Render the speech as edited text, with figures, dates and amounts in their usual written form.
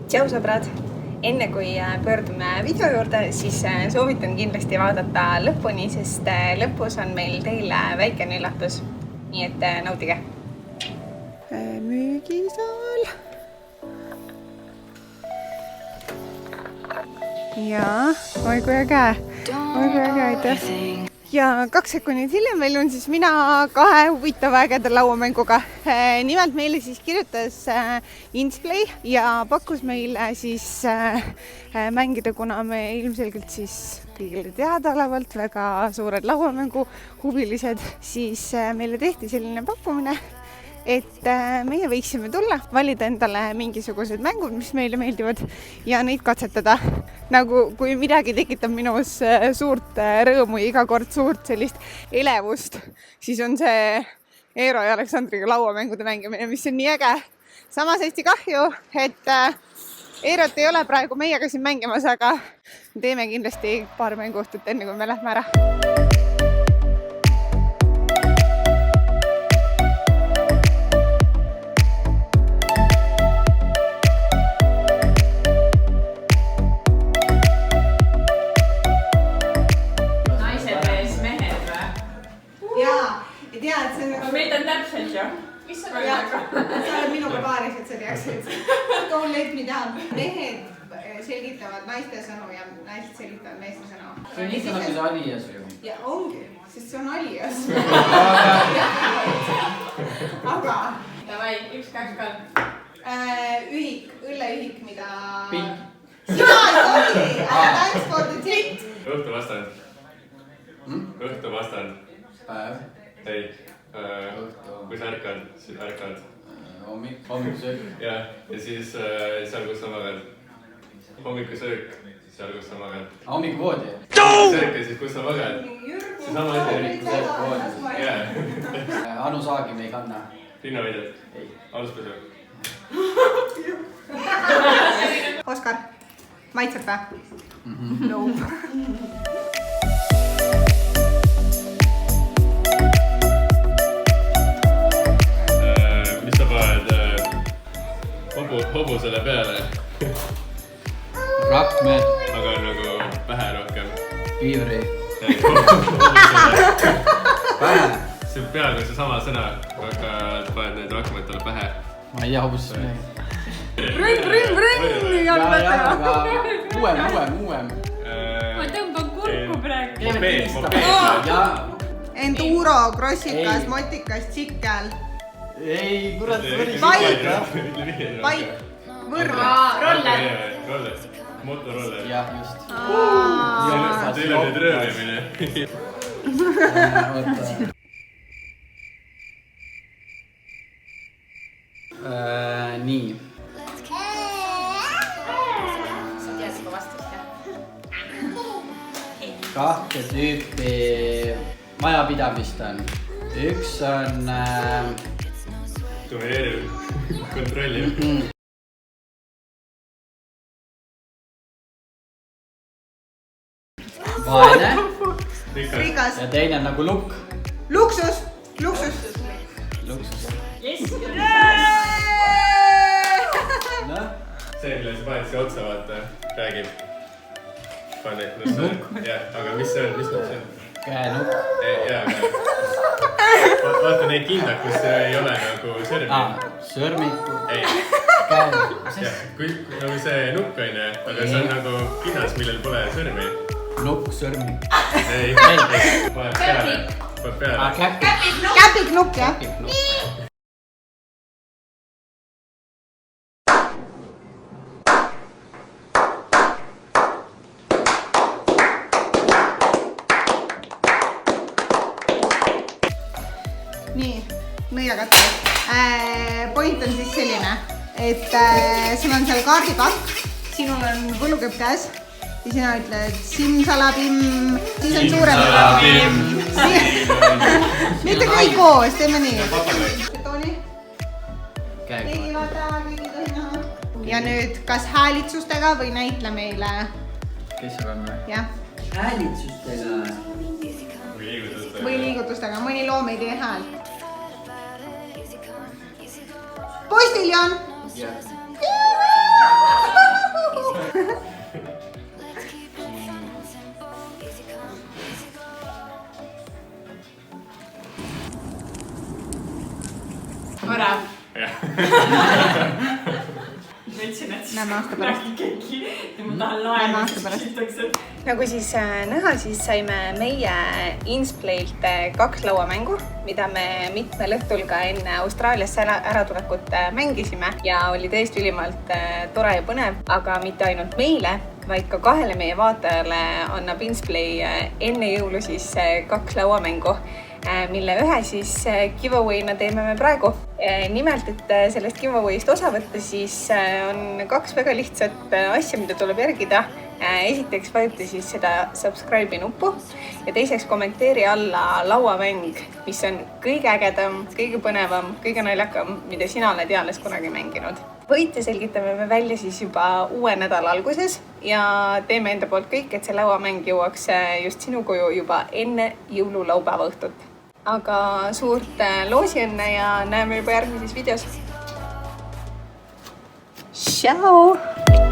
Tšau sõbrad! Enne kui pöördume video juurde, siis soovitan kindlasti vaadata lõpuni, sest lõpus on meil teile väikene üllatus. Nii et nautige! Müügisaal! Jaa, oi kui äge! Oi kui äge, aitäh! Ja 2 sekundit hiljem meil on siis mina 2 huvitava ägeda lauamänguga. Nimelt meile siis kirjutas Insplay ja pakkus meile siis mängida, kuna me ilmselgelt siis kõigile teadaolevalt väga suured lauamängu huvilised, siis meile tehti selline pakkumine, et meie võiksime tulla, valida endale mingisugused mängud, mis meile meeldivad ja neid katsetada. Nagu kui midagi tekitab minus suurt rõõmu ja iga kord suurt sellist elevust, siis on see Eero ja Aleksandriga lauamängude mängimine, mis on nii äge. Samas hästi kahju, et Eerot ei ole praegu meiega siin mängimas, aga teeme kindlasti paar mänguõhtut enne, kui me lähme ära. Meid on täpselt ju. Mis on sa oled minuga paaris, et sa teaksid. Don't let me down. Mehed selgitavad naiste sõnu ja naised selgitavad meeste sõnu. See on ikka nagu see Alias ju. Ja ongi, sest see on Alias. Aga Davai, 1, 2, 3 ühik, õlleühik, mida... Pink. Jaa, ongi! Thanks for the tip! Õhtu vastand. Õhtu vastand. Päev. Ei, kui sa ärkad, siis ärkad. Hommikusöök. Ja siis seal, kus sa magad. Hommikusöök, seal, kus sa magad. Hommikuvoodi. Söök ja siis, kus sa magad. See sama asi. Jaa. Anu Saagi me ei kanna. Linnavidjad. Ei. Aluspesu. Oskar, maitseb pä? No. Hobusele peale. Rakmed. Aga nagu pähe rohkem. Kiivri. Hobusele. Pähe. See on peaaegu see sama sõna, aga paned need rakmed talle pähe. Ma ei tea hobusele midagi. Brünn! Aga uuem. Ma tõmban kurku praegu. Mopeed. Enduro, krossikas, motikas, tsikkel. Ei, kurat, Vaik, võrr. Roller. Motoroller. Jah, just. Teil on nüüd röövimine. Nii. Sa tead juba vastust, jah? 2 tüüpi majapidamist on. Üks on... Domineeriv. Kontrolliv. Vaene. Rikas. Ja teine on nagu lukk. Luksus. Luksus. Yes! No. See, mille sa paned siia otsa, vaata, räägib. Jah, aga mis see on? Mis see on? Käenukk. Jaa, aga... Vaata neid kindlad, kus ei ole nagu sõrmi. Sõrmiku. Ei. Käenukk. Nagu see nukk on, aga see on nagu kinnas, millel pole sõrmi. Nukk, sõrmik. Ei. Paneb peale. Käpik. Käpik nukk, jah? Nii, nõiakatte. Point on siis selline, et sul on seal kaardipakk, sinul on võlukepp käes ja sina ütled simsalabim, siis on suurem. Mitte kõik koos, teeme nii. Tooni. Kõigi vaata, kõigi tohi näha. Ja nüüd, kas häälitsustega või näitle meile? Kes see on või? Jah. Häälitsustega. Või liigutustega, mõni loom ei tee häält. Postiljon! Jah. näeme aasta pärast. Ma tahan laenu, Nagu siis näha, siis saime meie Insplaylt 2 lauamängu, mida me mitmel õhtul ka enne Austraaliasse äratulekut mängisime ja oli tõesti ülimalt tore ja põnev, aga mitte ainult meile, vaid ka 2 meie vaatajale annab Insplay enne jõulu siis 2 lauamängu, mille ühe siis giveaway'na teeme me praegu. Nimelt, et sellest giveaway'st osa võtta, siis on 2 väga lihtsat asja, mida tuleb järgida. Esiteks vajuta siis seda subscribe'i nuppu ja teiseks kommenteeri alla lauamäng, mis on kõige ägedam, kõige põnevam, kõige naljakam, mida sina oled eales kunagi mänginud. Võite selgitame me välja siis juba uue nädala alguses ja teeme enda poolt kõik, et see lauamäng jõuaks just sinu koju juba enne jõululaupäeva õhtut. Aga suurt loosiõnne ja näeme juba järgmises videos. Tšau!